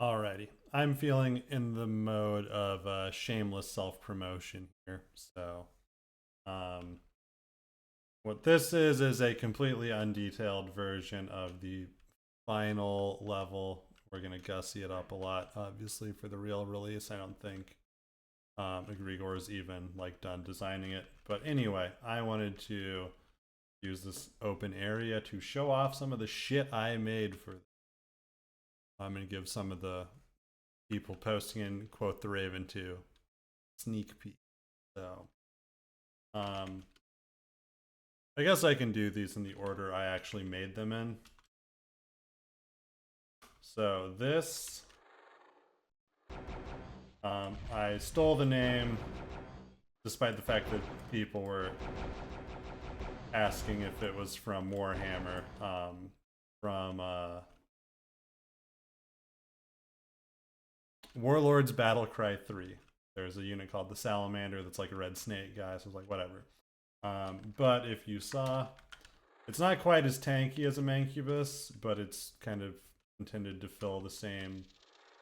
Alrighty, I'm feeling in the mode of shameless self-promotion here. So, um, what this is a completely undetailed version of the final level. We're gonna gussy it up a lot, obviously, for the real release. I don't think Egregor's even like done designing it. But anyway, I wanted to use this open area to show off some of the shit I made for. I'm gonna give some of the people posting in quote the Raven 2 sneak peek. So um I guess I can do these in the order I actually made them in. So this I stole the name despite the fact that people were asking if it was from Warhammer, from Warlords Battlecry 3. There's a unit called the Salamander that's like a red snake guy, so I was like, whatever. But if you saw, it's not quite as tanky as a Mancubus, but it's kind of intended to fill the same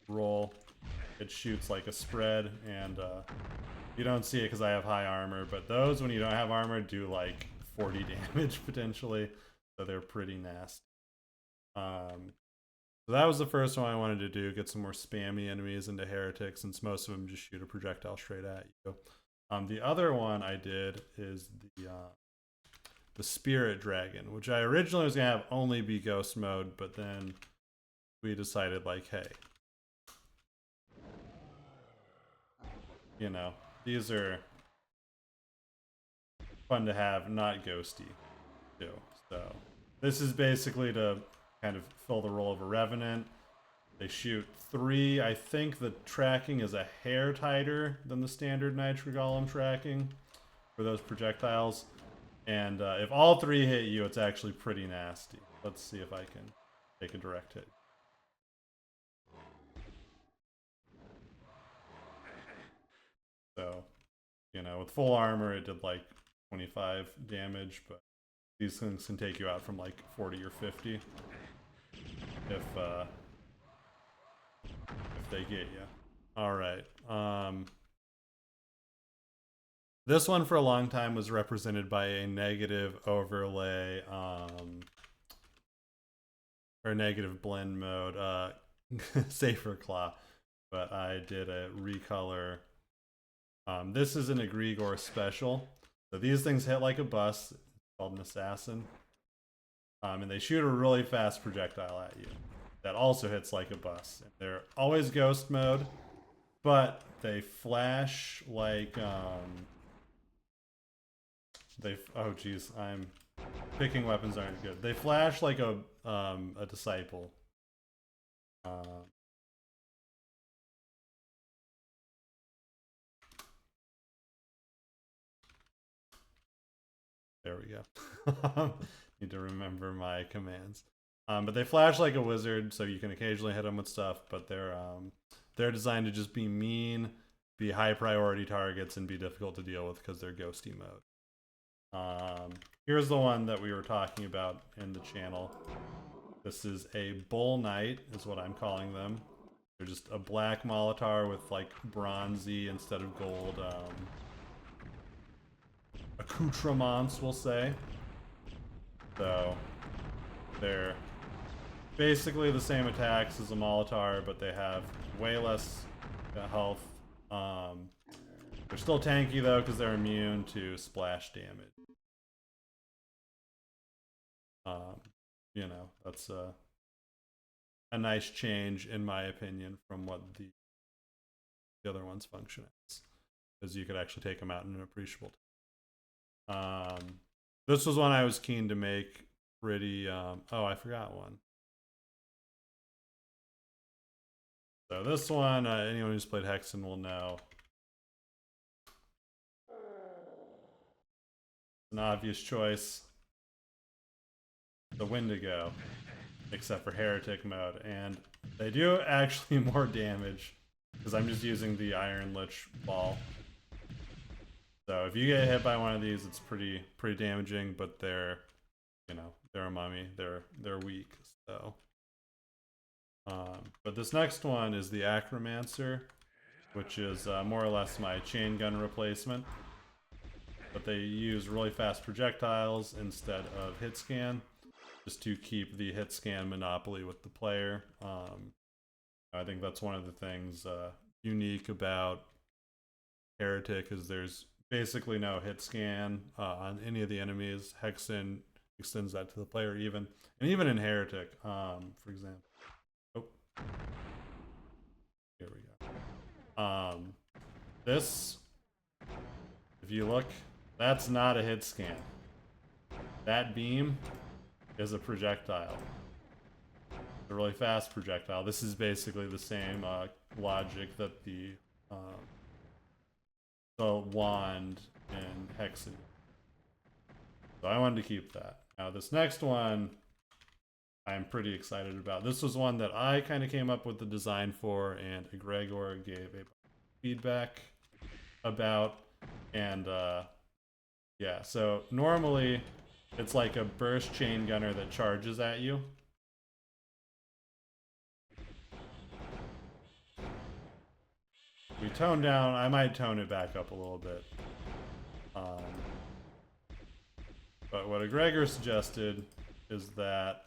role. It shoots like a spread, and you don't see it because I have high armor, but those, when you don't have armor, do like 40 damage potentially, so they're pretty nasty. So that was the first one I wanted to do, get some more spammy enemies into Heretic, since most of them just shoot a projectile straight at you. The other one I did is the Spirit Dragon, which I originally was gonna have only be Ghost mode, but then we decided like, hey, you know, these are fun to have, not ghosty too. So this is basically to kind of fill the role of a Revenant. They shoot 3. I think the tracking is a hair tighter than the standard Nitro Golem tracking for those projectiles. And if all 3 hit you, it's actually pretty nasty. Let's see if I can take a direct hit. So, you know, with full armor, it did like 25 damage, but these things can take you out from like 40 or 50 if they get you. All right. This one for a long time was represented by a negative overlay or negative blend mode, Safer Claw, but I did a recolor. This is an Egregor special. So these things hit like a bus. It's called an assassin. And they shoot a really fast projectile at you that also hits like a bus. They're always ghost mode, but they flash like oh geez, I'm picking weapons aren't good. They flash like a disciple. There we go. Need to remember my commands. But they flash like a wizard, so you can occasionally hit them with stuff. But they're designed to just be mean, be high priority targets, and be difficult to deal with because they're ghosty mode. Here's the one that we were talking about in the channel. This is a Bull Knight, is what I'm calling them. They're just a black Molitar with like bronzy instead of gold accoutrements, we'll say. So they're basically the same attacks as a Molitar, but they have way less health. They're still tanky though because they're immune to splash damage. You know, that's a nice change in my opinion from what the other ones function as, because you could actually take them out in an appreciable time. This was one I was keen to make pretty. Oh, I forgot one. So this one, anyone who's played Hexen will know. An obvious choice. The Wendigo, except for Heretic mode, and they do actually more damage because I'm just using the Iron Lich ball. So if you get hit by one of these, it's pretty damaging, but they're, you know, they're a mummy. They're weak. So But this next one is the Acromancer, which is more or less my chain gun replacement. But they use really fast projectiles instead of hit scan, just to keep the hit scan monopoly with the player. I think that's one of the things unique about Heretic is there's basically no hit scan on any of the enemies. Hexen extends that to the player even. And even in Heretic, for example. Oh. Here we go. This, if you look, that's not a hit scan. That beam is a projectile. A really fast projectile. This is basically the same logic that the wand and Hexen. So I wanted to keep that. Now this next one I'm pretty excited about. This was one that I kind of came up with the design for, and Gregor gave a feedback about. And yeah, so normally it's like a burst chain gunner that charges at you. We tone down, I might tone it back up a little bit. But what Gregor suggested is that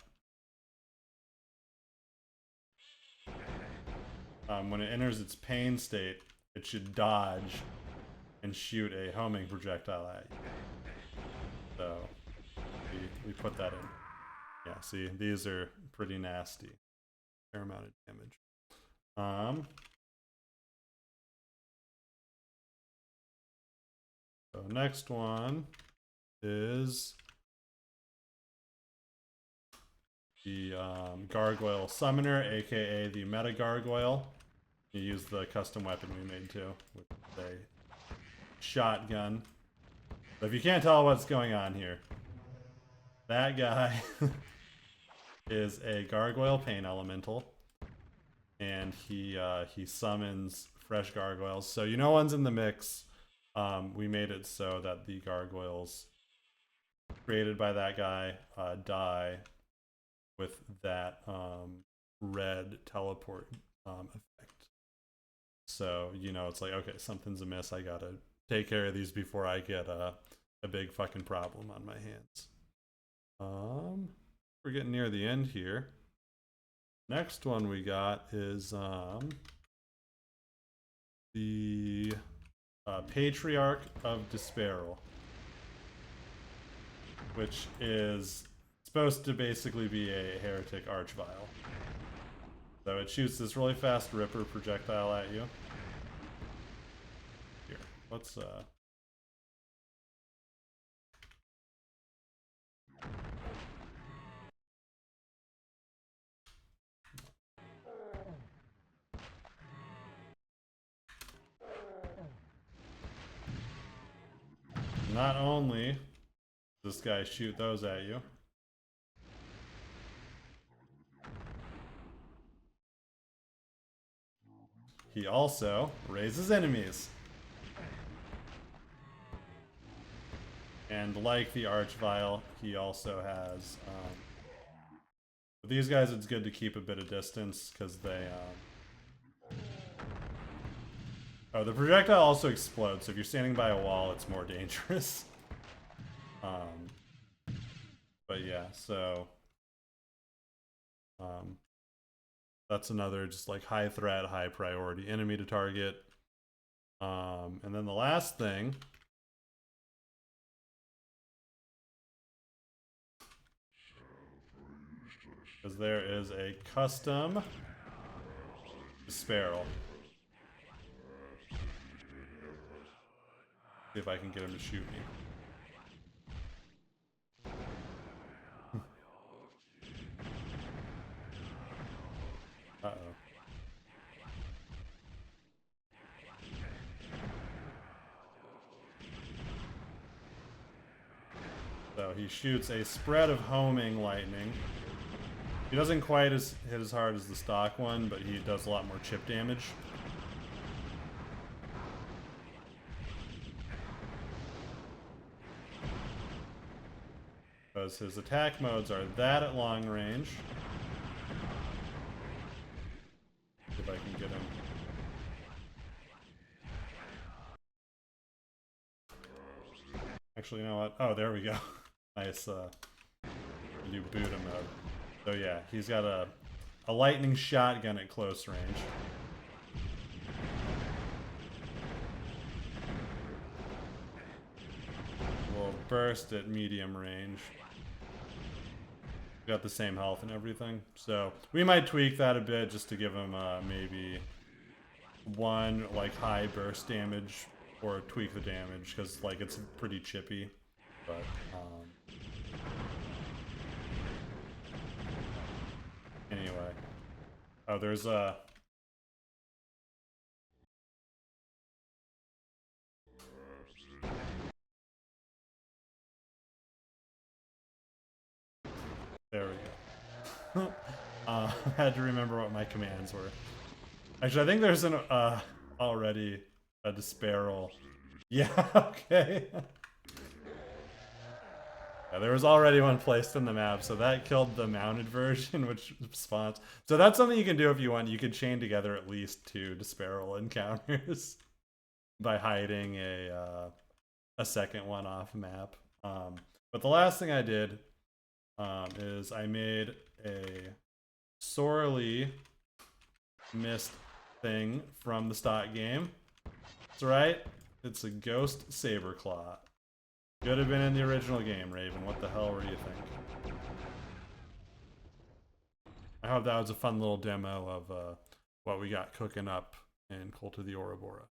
when it enters its pain state, it should dodge and shoot a homing projectile at you. So we put that in. Yeah, see, these are pretty nasty. Fair amount of damage. So next one is the Gargoyle Summoner, aka the Meta Gargoyle. You use the custom weapon we made too, with a shotgun. But if you can't tell what's going on here, that guy is a Gargoyle Pain Elemental, and he summons fresh gargoyles. So you know one's in the mix. We made it so that the gargoyles created by that guy die with that red teleport effect. So, you know, it's like, okay, something's amiss. I gotta take care of these before I get a big fucking problem on my hands. We're getting near the end here. Next one we got is the Patriarch of Despairel, which is supposed to basically be a Heretic Archvile. So it shoots this really fast Ripper projectile at you. Here, let's not only does this guy shoot those at you, he also raises enemies. And like the Archvile, he also has with these guys it's good to keep a bit of distance because they oh, the projectile also explodes, so if you're standing by a wall it's more dangerous. But yeah, so that's another just like high threat, high priority enemy to target. And then the last thing is there is a custom Despairel. See if I can get him to shoot me. Uh-oh. So he shoots a spread of homing lightning. He doesn't quite hit as hard as the stock one, but he does a lot more chip damage. Because his attack modes are that at long range. Actually, you know what? Oh, there we go. Nice new Buddha mode. So yeah, he's got a lightning shotgun at close range. Will burst at medium range. Got the same health and everything. So we might tweak that a bit just to give him maybe one like high burst damage or tweak the damage because like it's pretty chippy. But anyway. Oh, there's a there we go. I had to remember what my commands were. Actually, I think there's an already a disparal. Yeah, okay. Yeah, there was already one placed in the map, so that killed the mounted version, which spawns. So that's something you can do if you want. You could chain together at least 2 disparal encounters by hiding a second one off map. But the last thing I did is I made a sorely missed thing from the stock game. That's right. It's a ghost saberclaw. Could have been in the original game, Raven. What the hell were you thinking? I hope that was a fun little demo of what we got cooking up in Cult of the Ouroboros.